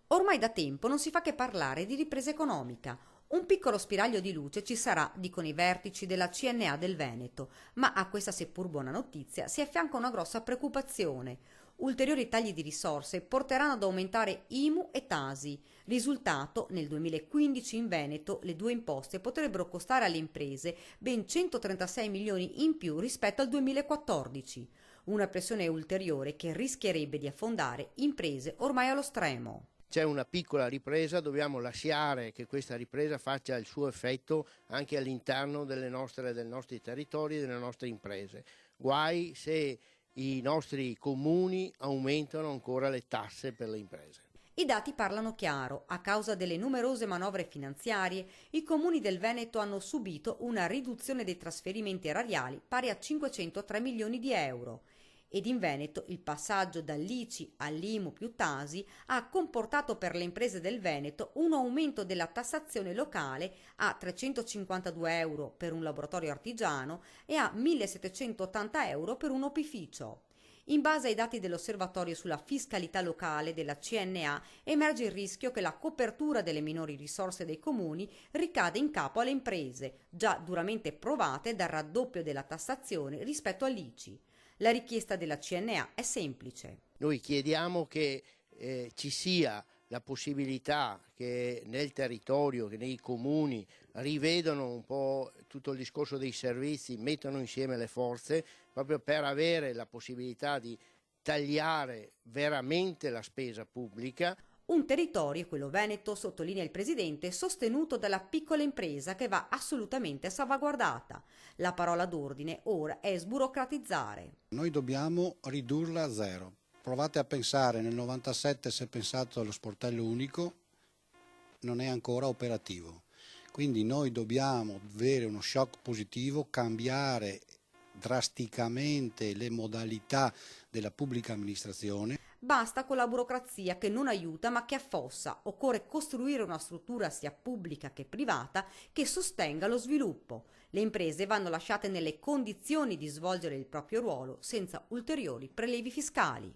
Ormai da tempo non si fa che parlare di ripresa economica. Un piccolo spiraglio di luce ci sarà, dicono i vertici della CNA del Veneto, ma a questa seppur buona notizia si affianca una grossa preoccupazione. Ulteriori tagli di risorse porteranno ad aumentare IMU e Tasi. Risultato, nel 2015 in Veneto le due imposte potrebbero costare alle imprese ben 136 milioni in più rispetto al 2014. Una pressione ulteriore che rischierebbe di affondare imprese ormai allo stremo. C'è una piccola ripresa, dobbiamo lasciare che questa ripresa faccia il suo effetto anche all'interno dei nostri territori e delle nostre imprese. Guai se i nostri comuni aumentano ancora le tasse per le imprese. I dati parlano chiaro. A causa delle numerose manovre finanziarie, i comuni del Veneto hanno subito una riduzione dei trasferimenti erariali pari a 503 milioni di euro. Ed in Veneto il passaggio dall'ICI all'IMU più Tasi ha comportato per le imprese del Veneto un aumento della tassazione locale a 352 euro per un laboratorio artigiano e a 1780 euro per un opificio. In base ai dati dell'Osservatorio sulla fiscalità locale della CNA emerge il rischio che la copertura delle minori risorse dei comuni ricada in capo alle imprese, già duramente provate dal raddoppio della tassazione rispetto all'ICI. La richiesta della CNA è semplice. Noi chiediamo che ci sia la possibilità che nel territorio, che nei comuni rivedano un po' tutto il discorso dei servizi, mettano insieme le forze proprio per avere la possibilità di tagliare veramente la spesa pubblica. Un territorio, quello veneto, sottolinea il presidente, sostenuto dalla piccola impresa che va assolutamente salvaguardata. La parola d'ordine ora è sburocratizzare. Noi dobbiamo ridurla a zero. Provate a pensare, nel 97 si è pensato allo sportello unico, non è ancora operativo. Quindi noi dobbiamo avere uno shock positivo, cambiare drasticamente le modalità della pubblica amministrazione. Basta con la burocrazia che non aiuta ma che affossa. Occorre costruire una struttura sia pubblica che privata che sostenga lo sviluppo. Le imprese vanno lasciate nelle condizioni di svolgere il proprio ruolo senza ulteriori prelevi fiscali.